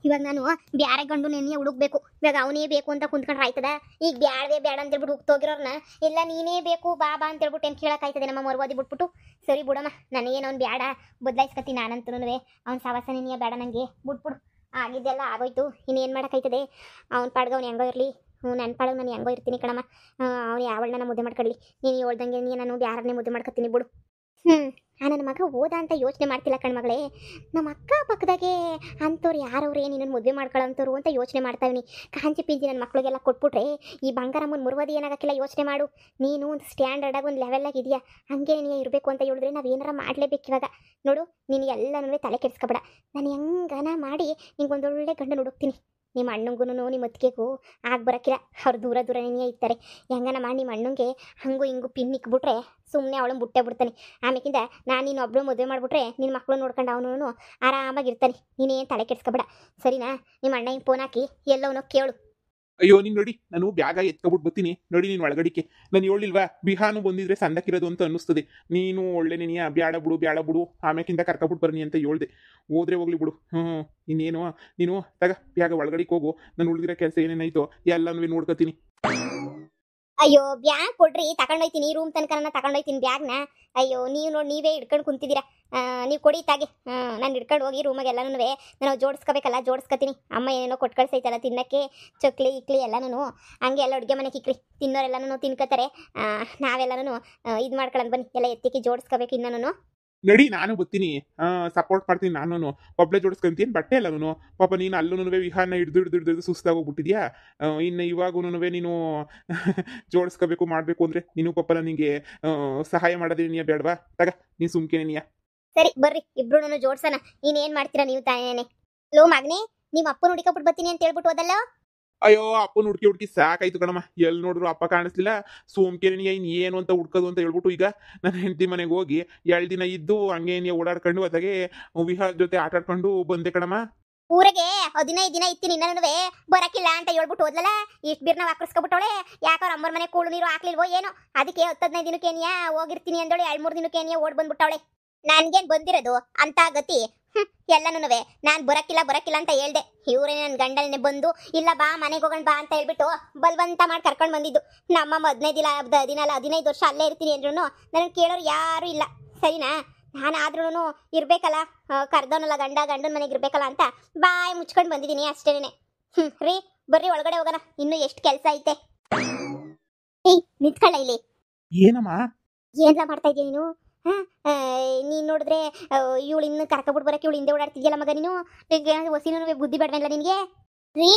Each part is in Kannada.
ಇವಾಗ ನಾನು ಬ್ಯಾರೆ ಗಂಡು ನೆನೆಯ ಹುಡುಕ್ಬೇಕು. ಇವಾಗ ಅವನೇ ಬೇಕು ಅಂತ ಕುಂತ್ಕೊಂಡ್ರೆ ಆಯ್ತದ? ಈಗ ಬ್ಯಾಡವೇ ಬೇಡ ಅಂತ ಹೇಳ್ಬಿಟ್ಟು ಹುಟ್ಟೋಗಿರೋರ್ನ ಇಲ್ಲ ನೀನೇ ಬೇಕು ಬಾಬಾ ಅಂತ ಹೇಳ್ಬಿಟ್ಟು ಏನು ಕೇಳಕ್ಕಾಯ್ತದೆ ನಮ್ಮ ಮರುವಾದಿ ಬಿಟ್ಬಿಟ್ಟು? ಸರಿ ಬಿಡಮ್ಮ, ನನಗೇನು ಅವ್ನು ಬ್ಯಾಡ, ಬದಲಾಯಿಸ್ಕತ್ತೀನಿ ನಾನಂತೂ. ಅವ್ನ ಸವಾಸ ನೆನೆಯ ಬೇಡ ನನಗೆ, ಬಿಟ್ಬಿಡು. ಆಗಿದ್ದೆಲ್ಲ ಆಗೋಯ್ತು, ಇನ್ನೇನು ಮಾಡೋಕ್ಕಾಯ್ತದೆ? ಅವ್ನ ಪಾಡ್ಗೆ ಅವ್ನು ಹೆಂಗೋ ಇರಲಿ, ನನ್ನ ಪಾಡ್ಗೆ ನಾನು ಹೆಂಗೋ ಇರ್ತೀನಿ ಕಣಮ್ಮ. ಅವ್ನು ಯಾವಳನ್ನ ಮುದ್ದೆ ಮಾಡ್ಕೊಳ್ಳಿ, ನೀನು ಹೇಳ್ದಂಗೆ ನಾನು ಬ್ಯಾರನ್ನೇ ಮುದ್ದೆ ಮಾಡ್ಕೊತೀನಿ ಬಿಡು. ನನ್ನ ಮಗ ಓದ ಅಂತ ಯೋಚನೆ ಮಾಡ್ತಿಲ್ಲ ಕಣ್ಮಗಳೇ. ನಮ್ಮ ಅಕ್ಕ ಪಕ್ಕದಾಗೆ ಅಂಥವ್ರು ಯಾರವ್ರೆ ನಿನ್ನನ್ನು ಮದುವೆ ಮಾಡ್ಕೊಳ್ಳೋಂಥವ್ರು ಅಂತ ಯೋಚನೆ ಮಾಡ್ತಾವಿನಿ. ಕಾಂಚಿ ಪಿಂಚಿ ನನ್ನ ಮಕ್ಳಿಗೆಲ್ಲ ಕೊಟ್ಬಿಟ್ರೆ ಈ ಬಂಗಾರಮ್ಮನ ಮುರುವದಿ ಏನಾಗಕ್ಕಿಲ್ಲ. ಯೋಚನೆ ಮಾಡು, ನೀನು ಒಂದು ಸ್ಟ್ಯಾಂಡರ್ಡಾಗಿ ಒಂದು ಲೆವೆಲ್ಲಾಗಿ ಇದೆಯಾ, ಹಂಗೆ ನೀನು ಇರಬೇಕು ಅಂತ ಹೇಳಿದ್ರೆ ನಾವು ಏನಾರ ಮಾಡಲೇಬೇಕು. ಇವಾಗ ನೋಡು, ನೀನು ಎಲ್ಲನೂ ತಲೆ ಕೆಡಿಸ್ಕೊಬೇಡ. ನಾನು ಹೆಂಗನ ಮಾಡಿ ನಿಂಗೊಂದೊಳ್ಳೆ ಗಂಡನ ಹುಡುಕ್ತೀನಿ. ನಿಮ್ಮ ಅಣ್ಣಂಗೂ ನಿಮ್ಮ ಅತ್ತಿಗೆಗೂ ಆಗಿ ಬರೋಕ್ಕಿಲ್ಲ, ಅವ್ರು ದೂರ ದೂರನೇ ಇರ್ತಾರೆ. ಹೆಂಗನ ಮಾಡಿ ನಿಮ್ಮ ಅಣ್ಣಂಗೆ ಹಂಗೂ ಹಿಂಗೂ ಪಿನ್ ಇಕ್ಬಿಟ್ರೆ ಸುಮ್ಮನೆ ಅವಳನ್ನ ಬಿಟ್ಟೇ ಬಿಡ್ತಾನೆ. ಆಮೇಕಿಂದ ನಾನು ನೀನು ಒಬ್ಬಳು ಮದುವೆ ಮಾಡಿಬಿಟ್ರೆ ನಿನ್ನ ಮಕ್ಕಳು ನೋಡ್ಕೊಂಡು ಅವನು ಆರಾಮಾಗಿರ್ತಾನೆ. ನೀನೇನು ತಲೆ ಕೆಡಿಸ್ಕೊಬೇಡ, ಸರಿನಾ? ನಿಮ್ಮ ಅಣ್ಣ ಹಿಂಗೆ ಫೋನ್ ಹಾಕಿ ಎಲ್ಲವನ್ನೋ ಕೇಳು. ಅಯ್ಯೋ ನೀನು ನೋಡಿ, ನಾನು ಬ್ಯಾಗ ಎತ್ಕೊಬಿಟ್ಟು ಬರ್ತೀನಿ ನೋಡಿ. ನೀನು ಒಳಗಡಿಕೆ ನಾನು ಹೇಳಿಲ್ವಾ, ಬಿಹಾನು ಬಂದಿದ್ರೆ ಸಂದಕ್ಕಿರೋದು ಅಂತ ಅನ್ನಿಸ್ತದೆ. ನೀನು ಒಳ್ಳೆ ನೀನಿಯ ಬ್ಯಾಡ ಬಿಡು ಆಮೇಕಿಂದ ಕರ್ಕೊಬಿಟ್ಟು ಬರ್ನಿ ಅಂತ ಹೇಳ್ದೆ. ಹೋದ್ರೆ ಹೋಗ್ಲಿ ಬಿಡು. ಇನ್ನೇನು ನೀನು ತಗ ಬ್ಯಾಗ ಒಳಗಡಿಕೆ ಹೋಗು. ನಾನು ಉಳಿದಿರೋ ಕೆಲಸ ಏನೇನಾಯ್ತೋ ಎಲ್ಲನೂ ನೋಡ್ಕೊತೀನಿ. ಅಯ್ಯೋ ಬ್ಯಾಗ್ ಕೊಡ್ರಿ, ತಗೊಂಡೋಯ್ತೀನಿ. ರೂಮ್ ತನಕ ನಾನು ತಗೊಂಡೋಯ್ತೀನಿ ಬ್ಯಾಗ್ನ. ಅಯ್ಯೋ ನೀವು ನೋಡಿ ನೀವೇ ಹಿಡ್ಕೊಂಡು ಕುಂತಿದ್ದೀರಾ. ನೀವು ಕೊಡಿ ತಾಗೆ. ನಾನು ಹಿಡ್ಕೊಂಡು ಹೋಗಿ ರೂಮಾಗೆ ಎಲ್ಲನೂ ನಾನು ಜೋಡಿಸ್ಕೋಬೇಕಲ್ಲ, ಜೋಡಿಸ್ಕೊತೀನಿ. ಅಮ್ಮ ಏನೇನೋ ಕೊಟ್ಟು ಕಳ್ಸೈತಲ್ಲ ತಿನ್ನಕ್ಕೆ, ಚಕ್ಲಿ ಇಕ್ಲಿ ಎಲ್ಲನೂ. ಹಂಗೆ ಎಲ್ಲ ಅಡುಗೆ ಮನೆಗೆ ಇಕ್ರಿ, ತಿನ್ನೋರೆಲ್ಲನೂ ತಿನ್ಕೋತಾರೆ. ನಾವೆಲ್ಲನೂ ಇದು ಮಾಡ್ಕೊಳ್ಳೋದು ಬನ್ನಿ, ಎಲ್ಲ ಎತ್ತಿಕ್ಕಿ ಜೋಡಿಸ್ಕೋಬೇಕು. ಇನ್ನೂ ನಡಿ, ನಾನು ಬರ್ತೀನಿ, ಸಪೋರ್ಟ್ ಮಾಡ್ತೀನಿ. ನಾನು ಒಬ್ಬಳೆ ಜೋಡಿಸ್ಕೊಂತೀನಿ ಬಟ್ಟೆ ಎಲ್ಲನೂ. ಪಾಪ ನೀನು ಅಲ್ಲೂ ವಿಹಾನ ಹಿಡ್ದು ಸುಸ್ತಾಗೋಗ್ಬಿಟ್ಟಿದ್ಯಾ. ಇನ್ನು ಇವಾಗೂ ನೀನು ಜೋಡಿಸ್ಕೋಬೇಕು ಮಾಡಬೇಕು ಅಂದರೆ ನೀನು ಪಾಪ ನನಗೆ ಸಹಾಯ ಮಾಡೋದೇನಿಯ ಬೇಡವಾ? ತಗ ನೀನು ಸುಮ್ಕೇನೆನಿಯ. ಸರಿ ಬರ್ರಿ, ಇಬ್ರು ಜೋಡ್ಸೋಣ. ಇನ್ನೇನು ಮಾಡ್ತೀರಾ ನೀವು ತಾನೇನೆ? ಲೋ ಮಗನೇ, ನಿಮ್ಮ ಅಪ್ಪನ ಹುಡುಕಬಿಟ್ಟು ಬರ್ತೀನಿ ಅಂತ ಹೇಳ್ಬಿಟ್ಟು ಹೋದಲ್ಲ? ಅಯ್ಯೋ ಅಪ್ಪನ ಹುಡ್ಕಿ ಸಾಕಾಯ್ತು ಕಣಮ್ಮ. ಎಲ್ಲಿ ನೋಡಿದ್ರು ಅಪ್ಪ ಕಾಣಿಸ್ಲಿಲ್ಲ. ಸೋಮ್ಕೆನಿಯ ಇನ್ನು ಏನು ಅಂತ ಹುಡ್ಕೋದು ಅಂತ ಹೇಳ್ಬಿಟ್ಟು ಈಗ ನನ್ನ ಹೆಂಡತಿ ಮನೆಗೆ ಹೋಗಿ 2 ದಿನ ಇದ್ದು ಹಂಗೆ ಓಡಾಡ್ಕೊಂಡು ಅದಾಗೆ ವಿಹಾರ ಜೊತೆ ಆಟ ಆಡ್ಕೊಂಡು ಬಂದೆ ಕಣಮ್ಮ. ಊರಿಗೆ 15 ದಿನ ಇತ್ತೀನಿ, ಇನ್ನೂ ಬರಕಿಲ್ಲ ಅಂತ ಹೇಳ್ಬಿಟ್ಟು ಹೋದ್ಲಲ್ಲ. ಇಷ್ಟು ಬಿರ್ನ ವಾಕರ್ಸ್ಕೊಬಿಟ್ಟವಳೆ. ಯಾಕೆ ಅವ್ರ ಅಮ್ಮರ ಮನೆ ಕೂಳು ನೀರು ಹಾಕ್ಲಿಲ್ವೋ ಏನೋ, ಅದಕ್ಕೆ 10-15 ದಿನಕ್ಕೇನಿಯಾ ಹೋಗಿರ್ತೀನಿ ಅಂದೋಳೆ. 2-3 ದಿನಕ್ಕೇನಿಯಾ ಓಡ್ ಬಂದ್ಬಿಟ್ಟವಳೆ. ನನ್ಗೇನು ಬಂದಿರೋದು ಅಂತ ಗತಿ? ಎಲ್ಲನೂ ನಾನು ಬರಕಿಲ್ಲ ಅಂತ ಹೇಳ್ದೆ. ಇವರೇ ನನ್ನ ಗಂಡನೇ ಬಂದು ಇಲ್ಲ ಬಾ ಮನೆಗೆ ಹೋಗೋಣ ಬಾ ಅಂತ ಹೇಳ್ಬಿಟ್ಟು ಬಲವಂತ ಮಾಡಿ ಕರ್ಕೊಂಡು ಬಂದಿದ್ದು. ನಮ್ಮಮ್ಮ 15 ದಿನ ಅಲ್ಲ 15 ವರ್ಷ ಅಲ್ಲೇ ಇರ್ತೀನಿ ಅಂದ್ರೂ ನನಗೆ ಕೇಳೋರು ಯಾರೂ ಇಲ್ಲ, ಸರಿನಾ? ನಾನು ಆದ್ರೂ ಇರಬೇಕಲ್ಲ, ಕರ್ದವನಲ್ಲ ಗಂಡನ ಮನೆಗೆ ಇರಬೇಕಲ್ಲ ಅಂತ ಬಾಯಿ ಮುಚ್ಕೊಂಡು ಬಂದಿದ್ದೀನಿ ಅಷ್ಟೇನೆ. ರೀ ಬರ್ರಿ ಒಳಗಡೆ ಹೋಗೋಣ, ಇನ್ನೂ ಎಷ್ಟು ಕೆಲಸ ಐತೆ. ನಿಂತ್ಕೊಳ್ಳ ಇಲ್ಲಿ. ಏನಮ್ಮ ಏನ್ಲ ಮಾಡ್ತಾ ಇದೀಯ ನೀನು? ನೀನು ನೋಡಿದ್ರೆ ಇವಳು ಇನ್ನು ಕರ್ಕೊಬಿಟ್ಟು ಬರೋಕೆ ಇವಳು ಹಿಂದೆ ಓಡಾಡ್ತಿದ್ಯಲ್ಲ ಮಗ ನೀನು. ಹೊಸಿನೂ ಬುದ್ಧಿ ಬೇಡವಲ್ಲ ನಿನಗೆ? ರೀ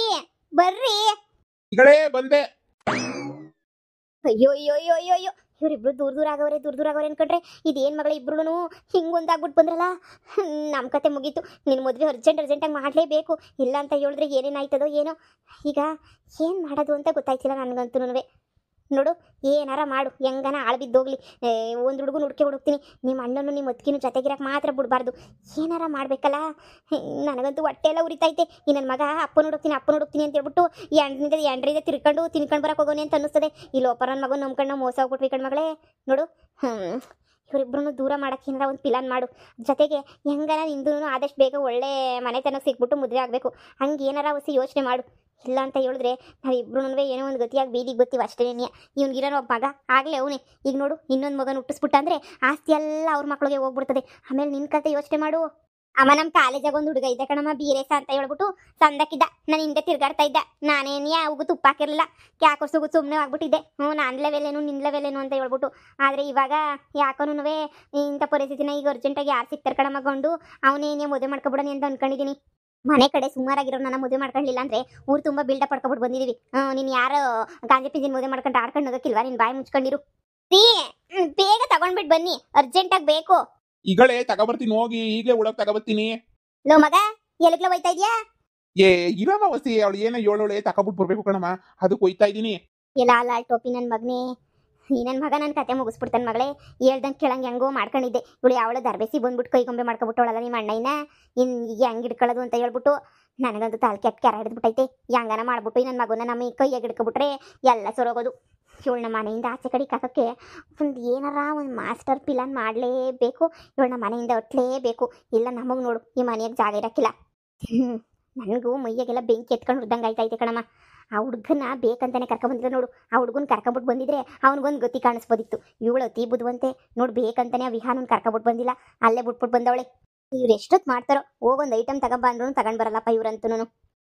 ಬರ್ರಿ. ಬಂದೆ. ಅಯ್ಯೋ ಇವರಿಬ್ರು ದೂರ ಆಗವ್ರೆ ಅನ್ಕೊಂಡ್ರೆ ಇದೇನು ಮಗಳ ಇಬ್ರು ಹಿಂಗೊಂದಾಗ್ಬಿಟ್ಟು ಬಂದ್ರಲ್ಲ. ನಮ್ಮ ಕತೆ ಮುಗೀತು. ನಿನ್ನ ಮದುವೆ ಅರ್ಜೆಂಟಾಗಿ ಮಾಡಲೇಬೇಕು. ಇಲ್ಲ ಅಂತ ಹೇಳಿದ್ರೆ ಏನೇನಾಯ್ತದೋ ಏನೋ. ಈಗ ಏನು ಮಾಡೋದು ಅಂತ ಗೊತ್ತಾಯ್ತಿಲ್ಲ ನನಗಂತೂ. ನೋಡು, ಏನಾರ ಮಾಡು, ಹೆಂಗನ ಆಳ್ಬಿದ್ದೋಗ್ಲಿ. ಒಂದು ಹುಡುಗನ ಹುಡುಕ್ತೀನಿ. ನಿಮ್ಮ ಅಣ್ಣನು ನಿಮ್ಮ ಅತ್ತಿಗೆನೂ ಜೊತೆಗಿರಕ್ಕೆ ಮಾತ್ರ ಬಿಡಬಾರ್ದು. ಏನಾರ ಮಾಡಬೇಕಲ್ಲ. ನನಗಂತೂ ಹೊಟ್ಟೆ ಎಲ್ಲ ಉರಿತೈತೆ. ಈ ನನ್ನ ಮಗ ಅಪ್ಪನ ಹುಡುಕ್ತೀನಿ ಅಂತ ಹೇಳ್ಬಿಟ್ಟು ಎಂಡ್ರಿಂದ ತಿನ್ಕೊಂಡು ಬರಕ್ಕೆ ಹೋಗೋನೆ ಅಂತ ಅನ್ನಿಸ್ತದೆ. ಈ ಲೋಪರ ನನ್ನ ಮಗನ ನಂಬ್ಕೊಂಡು ಮೋಸ ಹೋಗ್ಬಿಟ್ವಿ ಕಣ್ಮಗಳೇ. ನೋಡು, ಇವರಿಬ್ಬರನ್ನು ದೂರ ಮಾಡೋಕ್ಕೆ ಏನಾರ ಒಂದು ಪ್ಲಾನ್ ಮಾಡು. ಜೊತೆಗೆ ಹೆಂಗನ ನಿಂದು ಆದಷ್ಟು ಬೇಗ ಒಳ್ಳೆ ಮನೆತನಕ್ಕೆ ಸಿಕ್ಬಿಟ್ಟು ಮದುವೆ ಆಗಬೇಕು. ಹಂಗೆ ಏನಾರ ಹೊಸಿ ಯೋಚನೆ ಮಾಡು. ಇಲ್ಲ ಅಂತ ಹೇಳಿದ್ರೆ ನಾವಿಬ್ರು ಏನೋ ಒಂದು ಗತಿಯಾಗಿ ಬೀದಿಗೆ ಬರ್ತೀವಿ ಅಷ್ಟೇನೆ. ಇವ್ನಿಗಿರೋ ಒಬ್ಬ ಮಗ ಆಗಲೇ ಅವನೇ. ಈಗ ನೋಡು, ಇನ್ನೊಂದು ಮಗನ ಹುಟ್ಟಿಸ್ಬಿಟ್ಟ ಅಂದರೆ ಆಸ್ತಿ ಎಲ್ಲ ಅವ್ರ ಮಕ್ಳಿಗೆ ಹೋಗ್ಬಿಡ್ತದೆ. ಆಮೇಲೆ ನಿನ್ನ ಕತೆ ಯೋಚನೆ ಮಾಡು. ಅಮ್ಮ ನಮ್ಮ ಕಾಲೇಜಾಗ ಒಂದು ಹುಡುಗ ಇದ್ದ ಕಣಮ್ಮ, ಬೀರೇಸ ಅಂತ ಹೇಳ್ಬಿಟ್ಟು ಸಂದಕ್ಕಿದ್ದ. ನಾನು ಹಿಂದೆ ತಿರ್ಗಾಡ್ತಾ ಇದ್ದ. ನಾನೇನೇ ಅವಗೂ ತುಪ್ಪ ಹಾಕಿರಲಿಲ್ಲ, ಯಾಕೋ ಸುಮ್ಮನೆ ಆಗ್ಬಿಟ್ಟಿದ್ದೆ. ನನ್ನ ಲೆವೆಲೇನು ನಿನ್ನ ಲೆವೆಲೇನು ಅಂತ ಹೇಳ್ಬಿಟ್ಟು. ಆದರೆ ಇವಾಗ ಯಾಕೋನು ಇಂಥ ಪರಿಸ್ಥಿತಿನ ಈಗ ಅರ್ಜೆಂಟಾಗಿ ಯಾರು ಸಿಗ್ತಾರೆ ಕಣಮ್ಮ ಗಂಡು, ಅವನೇನೇ ಮದುವೆ ಮಾಡ್ಕೊಬಿಡೋಣ ಅಂತ ಅಂದ್ಕೊಂಡಿದ್ದೀನಿ. ಮನೆ ಕಡೆ ಸುಮಾರಾಗಿರೋ ನನ್ನ ಮದುವೆ ಮಾಡ್ಕೊಳ್ಳಿಲ್ಲ ಅಂದರೆ ಊರು ತುಂಬ ಬಿಲ್ಡಪ್ ಪಡ್ಕೊಬಿಟ್ಟು ಬಂದಿದ್ದೀವಿ. ನೀನು ಯಾರು ಗಾಂಜಿ ಪಿಂಜಿನ ಮದುವೆ ಮಾಡ್ಕೊಂಡು ಆಡ್ಕೊಂಡು ಹೋಗೋಕ್ಕಿಲ್ವಾ? ನೀನು ಬಾಯಿ ಮುಚ್ಕೊಂಡಿರು. ಬೇಗ ತಗೊಂಡ್ಬಿಟ್ಟು ಬನ್ನಿ, ಅರ್ಜೆಂಟಾಗಿ ಬೇಕು. ಈಗಳೇ ತಗೊಬರ್ತೀನಿ, ಹೋಗಿ ಈಗಲೇ ಒಳಗೆ ತಗೊಬರ್ತೀನಿ. ಲೋ ಮಗ, ಎಲ್ಲಿಗ್ಲ ಹೋಯ್ತಾ ಇದೆಯಾ? ಇರಮ್ಮ ವಸಿ, ಅವಳು ಏನೋ ಏಳೋಳೆ ತಗೊಬಿಟ್ಟು ಬರ್ಬೇಕು ಕಣಮ್ಮ, ಅದಕ್ಕೆ ಹೋಯ್ತಾ ಇದ್ದೀನಿ. ಎಲ್ಲ ಅಲ್ಲ ಟೋಪಿ ನನ್ನ ಮಗನೇ. ಈ ನನ್ನ ಮಗ ನನ್ನ ಕತೆ ಮುಗಿಸ್ಬಿಡ್ತಾನೆ ಮಗಳೇ. ಹೇಳ್ದಂಗೆ ಕೇಳಂಗೆ ಹೆಂಗೋ ಮಾಡ್ಕೊಂಡಿದ್ದೆ. ಇವಳು ಯಾವಳ ದರ್ಬೇಸಿ ಬಂದ್ಬಿಟ್ಟು ಕೈಗೊಂಬೆ ಮಾಡ್ಕೊಬಿಟ್ಟವಳಲ್ಲ ನಿಮ್ಮ ಅಣ್ಣಯ್ಯನ. ಈಗ ಹೆಂಗೆ ಹಿಡ್ಕೊಳ್ಳೋದು ಅಂತ ಹೇಳ್ಬಿಟ್ಟು ನನಗಂತೂ ತಾಲ್ ಕೆರ ಹಿಡಿದ್ಬಿಟ್ಟೈತೆ. ಹೆಂಗನ ಮಾಡ್ಬಿಟ್ಟು ನನ್ನ ಮಗನ ನಮ್ಮ ಕೈಯಾಗ ಹಿಡ್ಕೊಬಿಟ್ರೆ ಎಲ್ಲ ಸೊರೋಗೋದು. ಇವಳನ್ನ ಮನೆಯಿಂದ ಆಚೆ ಕಡೆ ಕಾಕಕ್ಕೆ ಒಂದು ಏನಾರ ಒಂದು ಮಾಸ್ಟರ್ ಪ್ಲಾನ್ ಮಾಡಲೇಬೇಕು. ಇವಳನ್ನ ಮನೆಯಿಂದ ಒಟ್ಟಲೇಬೇಕು. ಇಲ್ಲ ನಮಗೆ ನೋಡು ಈ ಮನೆಯಾಗ ಜಾಗ ಇರೋಕ್ಕಿಲ್ಲ. ನನಗೂ ಮೈಯಾಗೆಲ್ಲ ಬೆಂಕಿ ಎತ್ಕೊಂಡು ಹುಡ್ದಂಗೆ ಆಯ್ತೈತೆ ಕಣಮ್ಮ. ಆ ಹುಡುಗನ ಬೇಕಂತಾನೆ ಕರ್ಕೊಂಬಂದಿಲ್ಲ ನೋಡು. ಆ ಹುಡುಗನ ಕರ್ಕೊಂಬಿಟ್ಟು ಬಂದಿದ್ರೆ ಅವ್ನಿಗೊಂದು ಗತಿ ಕಾಣಿಸ್ಬೋದಿತ್ತು. ಇವಳು ಅತಿ ಬುದ್ಧಿವಂತೆ ನೋಡು, ಬೇಕಂತಾನೆ ಆ ವಿಹಾನನ್ ಕರ್ಕೊಂಬಿಟ್ಟು ಬಂದಿಲ್ಲ, ಅಲ್ಲೇ ಬಿಟ್ಬಿಟ್ಟು ಬಂದವಳೆ. ಇವ್ರು ಎಷ್ಟೊತ್ತು ಮಾಡ್ತಾರೋ, ಹೋಗೊಂದು ಐಟಮ್ ತಗೊಂಬಂದ್ರು ತಗೊಂಡ್ ಬರಲ್ಲಪ್ಪ ಇವ್ರಂತೂ.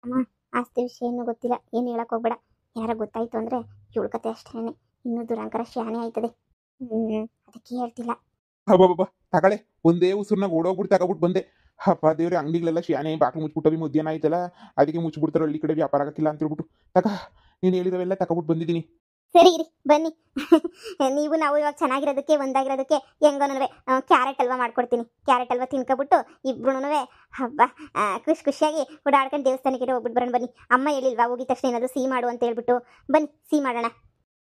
ಅಮ್ಮ, ಆಸ್ತಿ ವಿಷಯ ಏನೂ ಗೊತ್ತಿಲ್ಲ, ಏನು ಹೇಳಕ್ ಹೋಗ್ಬೇಡ. ಯಾರ ಗೊತ್ತಾಯ್ತು ಅಂದ್ರೆ ಇವಳ ಕತೆ ಅಷ್ಟೇನೆ, ಇನ್ನೂ ದುರಂಕರ ಶಾನೆ ಆಯ್ತದೆ. ಅದಕ್ಕೆ ಹೇಳ್ತಿಲ್ಲ. ಹಬ್ಬ ತಗಳೆ, ಒಂದೇ ಉಸಿರ್ನಾಗ ಓಡೋಗ್ಬಿಟ್ಟು ತಗೊಬಿಟ್ಟು ಬಂದೆ. ಹಬ್ಬ ದೇವ್ರೆ, ಅಂಗಡಿಗಳೆಲ್ಲ ಶಾನೆ ಬಾಕ್ಲು ಮುಚ್ಬಿಟ್ಟವಿ, ಮಧ್ಯಾಹ್ನ ಆಯ್ತಲ್ಲ, ಅದಕ್ಕೆ ಮುಚ್ಚಿಬಿಡ್ತಾರೋ ಹಳ್ಳಿ ಕಡೆ ವ್ಯಾಪಾರ ಆಗಕ್ಕಿಲ್ಲ ಅಂತ ಹೇಳ್ಬಿಟ್ಟು ನೀನು ಹೇಳಿದವೆಲ್ಲ ತಗೊಬಿಟ್ಟು ಬಂದಿದ್ದೀನಿ. ಸರಿ ಇರಿ ಬನ್ನಿ. ನೀವು ನಾವು ಇವಾಗ ಚೆನ್ನಾಗಿರೋದಕ್ಕೆ ಒಂದಾಗಿರೋದಕ್ಕೆ ಹೆಂಗೋನೂ ಕ್ಯಾರೆಟ್ ಹಲ್ವಾ ಮಾಡ್ಕೊಡ್ತೀನಿ. ಕ್ಯಾರೆಟ್ ಹಲ್ವಾ ತಿನ್ಕೊಬಿಟ್ಟು ಇಬ್ರು ಹಬ್ಬ ಖುಷಿಯಾಗಿ ಓಡಾಡ್ಕೊಂಡು ದೇವಸ್ಥಾನಕ್ಕೆ ಹೋಗ್ಬಿಟ್ಟು ಬರೋಣ ಬನ್ನಿ. ಅಮ್ಮ ಹೇಳಿಲ್ವಾ ಹೋಗಿದ ತಕ್ಷಣ ಏನಾದರೂ ಸಿಹಿ ಮಾಡು ಅಂತ ಹೇಳ್ಬಿಟ್ಟು? ಬನ್ನಿ ಸಿಹಿ ಮಾಡೋಣ.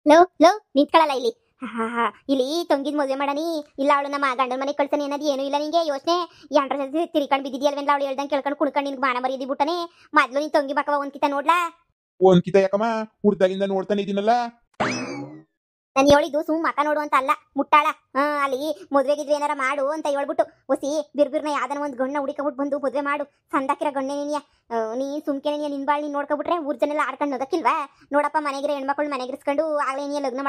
ಲೋ ನಿಂತ್ಕೊಳ್ಳಲ್ಲ ಇಲ್ಲಿ. ಇಲ್ಲಿ ತೊಂಗಿದ್ ಮದುವೆ ಮಾಡನಿ, ಇಲ್ಲ ಅವಳು ನಮ್ಮ ಗಂಡನ ಮನೆಗೆ ಕಳ್ಸನಿ ಅನ್ನೋದು ಏನೂ ಇಲ್ಲ ನಿಂಗೆ ಯೋಚನೆ. ಎಂಟ್ರ ಜೊತೆ ತಿರ್ಕೊಂಡು ಬಿದ್ದಿದ್ಯಲ್ವೆಲ್ಲ, ಅವಳು ಹೇಳ್ದಂಗೆ ಕೇಳ್ಕೊಂಡು ಕುಡ್ಕೊಂಡು ನಿನ್ಗೆ ಮಾನ ಮರ್ಯಾದಿ ಬಿಟ್ಟನೆ. ಮೊದ್ಲು ನೀನು ತೊಂಗಿ ಬಾಕವ ಒಂದ್ಕಿತ ನೋಡ್ಲಾ. ಒಂದ್ಕಿತ ಯಾಕಮ್ಮ, ಹುಡ್ದಾಗಿಂದ ನೋಡ್ತಾನೆ ಇದೀನಲ್ಲ. ನಾನು ಹೇಳಿದ್ದು ಸುಮ್ ಮಕ ನೋಡು ಅಂತ ಅಲ್ಲ, ಮುಟ್ಟಾಳ. ಅಲ್ಲಿ ಮದ್ವೆಗಿದ್ವಿ ಏನಾರ ಮಾಡು ಅಂತ ಹೇಳ್ಬಿಟ್ಟು ಹೊಸಿ ಬಿರ್ಬಿರ್ನ ಯಾವ್ದನ ಒಂದು ಗಣ್ಣ ಹುಡಿಕೊಬಿಟ್ಟು ಬಂದು ಮದ್ವೆ ಮಾಡು. ಸಂದಾಕಿರೋ ಗಣ್ಣೆ ನೀನಿಯ ನೀ ಸುಮ್ಕೆನೆ ನಿನ್ ಬಾಳ್ ನೀನ್ ನೋಡ್ಕೊಬಿಟ್ರೆ ಊರ್ ಜನ ಎಲ್ಲ ಆಡ್ಕೊಂಡು ಹೋಗಕ್ಕಿಲ್ವಾ? ನೋಡಪ್ಪ, ಮನೆಗಿರೋ ಹೆಣ್ಮಕ್ಳು ಮನೆಗಿರಿಸ್ಕೊಂಡು ಆಗ್ಲೇ ನೀ ಲಗ್ನ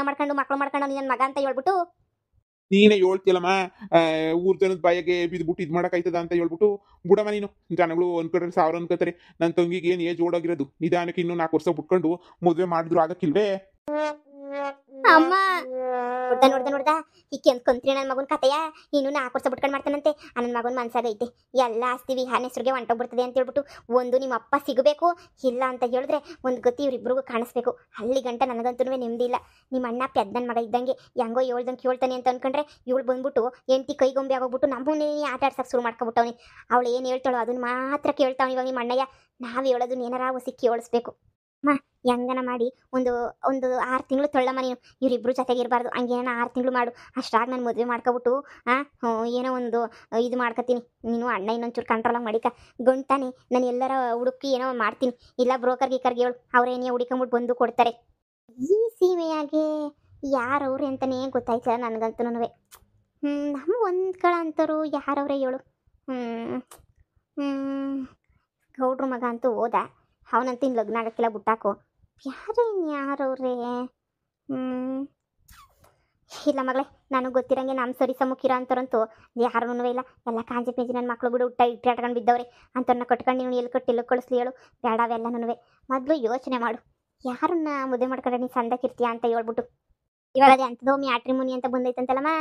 ಮಾಡ್ಕೊಂಡು ಮಕ್ಳು ಮಾಡ್ಕೊಂಡು ನನ್ನ ಮಗ ಅಂತ ಹೇಳ್ಬಿಟ್ಟು ನೀನೇ ಹೇಳ್ತಿಯಲ್ಲಮ್ಮ, ಊರ್ ಜನದ ಬಾಯಿಗೆ ಬಿದ್ಬಿಟ್ಟು ಇದು ಮಾಡಕ್ಕಾಯ್ತದ ಅಂತ ಹೇಳ್ಬಿಟ್ಟು ಬಿಡಮ್ಮ ನೀನು. ಜನಗಳು ಅನ್ಕೊಂಡ್ರೆ 1000 ಅನ್ಕೋತಾರೆ. ನನ್ನ ತಂಗಿಗೆ ಏನು ಏಜ್ ಓಡೋಗಿರೋದು, ನಿಧಾನಕ್ಕೆ ಇನ್ನೂ 4 ವರ್ಷ ಬಿಟ್ಕೊಂಡು ಮದುವೆ ಮಾಡಿದ್ರು ಆಗಕ್ಕಿಲ್ವೇ? ಅಮ್ಮ ನೋಡ್ದ ಈಕೆ ಅಂತ ಕೊಂತ್ರಿ ನನ್ನ ಮಗನ ಕತೆಯ. ಇನ್ನು 4 ವರ್ಷ ಬಿಟ್ಕೊಂಡು ಮಾಡ್ತಾನಂತೆ. ನನ್ನ ಮಗನ ಮನ್ಸಾಗೈತೆ ಎಲ್ಲ ಆಸ್ತಿ ವಿಹಾನ ಹೆಸರಿಗೆ ಹೊಂಟೋಗ್ಬಿಡ್ತದೆ ಅಂತ ಹೇಳ್ಬಿಟ್ಟು ಒಂದು ನಿಮ್ಮ ಅಪ್ಪ ಸಿಗಬೇಕು, ಇಲ್ಲ ಅಂತ ಹೇಳಿದ್ರೆ ಒಂದು ಗತಿ ಇವ್ರಿಬ್ರಿಗೂ ಕಾಣಿಸ್ಬೇಕು. ಅಲ್ಲಿ ಗಂಟ ನನಗಂತೂ ನೆಮ್ಮದಿ ಇಲ್ಲ. ನಿಮ್ಮ ಅಣ್ಣ ಪೆದ್ದನ ಮಗ ಇದ್ದಂಗೆ ಹೆಂಗೋ ಹೇಳ್ದಂಗೆ ಕೇಳ್ತಾನೆ ಅಂತ ಅನ್ಕೊಂಡ್ರೆ ಇವಳು ಬಂದ್ಬಿಟ್ಟು ಹೆಂಡತಿ ಕೈಗೊಂಬೆ ಆಗೋಗ್ಬಿಟ್ಟು ನಮ್ಮನ್ನೇ ಆಟ ಆಡ್ಸಕ್ಕೆ ಶುರು ಮಾಡ್ಕೊಬಿಟ್ಟವನಿ. ಅವಳು ಏನು ಹೇಳ್ತಾಳೋ ಅದನ್ನ ಮಾತ್ರ ಕೇಳ್ತಾವ. ಇವಾಗ ನಿಮ್ಮ ಅಣ್ಣಯ್ಯ ನಾವು ಹೇಳೋದನ್ನ ಏನಾರ ಹೊಸಿ ಕೇಳಿಸ್ಬೇಕು. ಅಮ್ಮ ಹೆಂಗನ ಮಾಡಿ ಒಂದು 6 ತಿಂಗಳು ತೊಳ್ಳಮ್ಮ ನೀನು. ಇವರಿಬ್ರು ಜೊತೆಗಿರಬಾರ್ದು. ಹಂಗೇನ 6 ತಿಂಗಳು ಮಾಡು. ಅಷ್ಟಾಗಿ ನಾನು ಮದುವೆ ಮಾಡ್ಕೊಬಿಟ್ಟು ಏನೋ ಒಂದು ಇದು ಮಾಡ್ಕೊತೀನಿ. ನೀನು ಅಣ್ಣ ಇನ್ನೊಂಚೂರು ಕಂಟ್ರೋಲಾಗಿ ಮಾಡಿಕ ಗಂಟಾನೆ. ನಾನು ಎಲ್ಲರ ಹುಡುಕಿ ಏನೋ ಮಾಡ್ತೀನಿ, ಇಲ್ಲ ಬ್ರೋಕರ್ಗೆ ಹೇಳು, ಅವ್ರೇನೇ ಹುಡುಕೊಂಬಿಟ್ಟು ಬಂದು ಕೊಡ್ತಾರೆ. ಈ ಸೀಮೆಯಾಗೆ ಯಾರವ್ರೆ ಅಂತಲೇ ಗೊತ್ತಾಯ್ತಲ್ಲ ನನಗಂತೂ. ನಮ್ಮ ಒಂದು ಕಳ ಅಂತರು ಯಾರವ್ರೆ ಹೇಳು? ಗೌಡ್ರ ಮಗ ಅಂತೂ ಹೋದ, ಅವನಂತ ಇನ್ನು ಲಗ್ನ ಆಗಕ್ಕಿಲ್ಲ, ಬಿಟ್ಟಾಕು. ಯಾರವ್ರೆ? ಇಲ್ಲ ಮಗಳೇ, ನನಗೆ ಗೊತ್ತಿರಂಗೆ ನಮ್ಮ ಸರಿ ಸಮ್ಮುಖಿರೋ ಅಂತಾರಂತೂ ಯಾರೂ ಇಲ್ಲ. ಎಲ್ಲ ಕಾಂಜಿ ಪೇಜಿ ನನ್ನ ಮಕ್ಳು ಬಿಡು ಇಟ್ಟಾಡ್ಕೊಂಡು ಬಿದ್ದವ್ರೆ. ಅಂಥವ್ರನ್ನ ಕಟ್ಕೊಂಡು ನೀವು ಎಲ್ಲಿ ಕಟ್ಟಿ ಎಲ್ಲ ಕಳಿಸ್ಲಿ ಹೇಳು? ಬೇಡ ಅವೆಲ್ಲನೂ. ಮೊದಲು ಯೋಚನೆ ಮಾಡು, ಯಾರನ್ನ ಮದುವೆ ಮಾಡ್ಕೊಂಡ್ರೆ ನೀನು ಸಂದಕ್ಕಿರ್ತೀಯ ಅಂತ ಹೇಳ್ಬಿಟ್ಟು. ಇವಾಗ ಅದೇ ಅಂಥದ್ದು ಮ್ಯಾಟ್ರಿಮೋನಿ ಅಂತ ಬಂದೈತಂತಲ್ಲಮ್ಮ,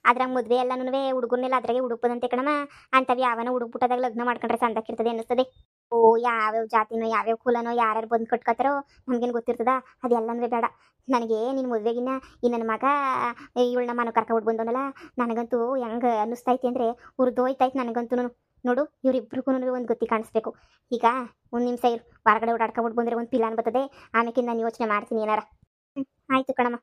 ಅದ್ರಾಗ ಮದುವೆ ಎಲ್ಲನೂ ಹುಡುಗರ್ನೆಲ್ಲ ಅದ್ರಾಗೆ ಹುಡುಕ್ಬೋದಂತೆ ಕಣಮ್ಮ. ಅಂಥವು ಯಾವನ ಹುಡುಕ್ಬಿಟ್ಟದಾಗ ಲಗ್ನ ಮಾಡ್ಕೊಂಡ್ರೆ ಸಂದಕ್ಕಿರ್ತದೆ ಅನ್ನಿಸ್ತದೆ. ಓ, ಯಾವ್ಯಾವ ಜಾತಿನೋ ಯಾವ್ಯಾವ ಕುಲನೋ ಯಾರ್ಯಾರು ಬಂದು ಕಟ್ಕೋತಾರೋ ನಮ್ಗೇನು ಗೊತ್ತಿರ್ತದ? ಅದೆಲ್ಲನೂ ಬೇಡ ನನಗೆ. ನಿನ್ನ ಮದುವೆಗಿನ್ನ ಈ ನನ್ನ ಮಗ ಇವಳನ್ನ ಮನೆ ಕರ್ಕೊಬಿಟ್ಟು ಬಂದವನಲ್ಲ, ನನಗಂತೂ ಹೆಂಗೆ ಅನ್ನಿಸ್ತೈತಿ ಅಂದರೆ ಉರಿದೋಯ್ತಾಯ್ತು ನನಗಂತೂ. ನೋಡು, ಇವರಿಬ್ರಿಗೂ ಒಂದು ಗತಿ ಕಾಣಿಸ್ಬೇಕು. ಈಗ 1 ನಿಮಿಷ ಇರು, ಹೊರಗಡೆ ಓಡಾಡ್ಕೊಬಿಟ್ಟು ಬಂದರೆ ಒಂದು ಪಿಲಾನ್ ಬರ್ತದೆ. ಆಮೇಲೆ ನಾನು ಯೋಚನೆ ಮಾಡ್ತೀನಿ ಏನಾರ. ಆಯಿತು ಕಣಮ್ಮ.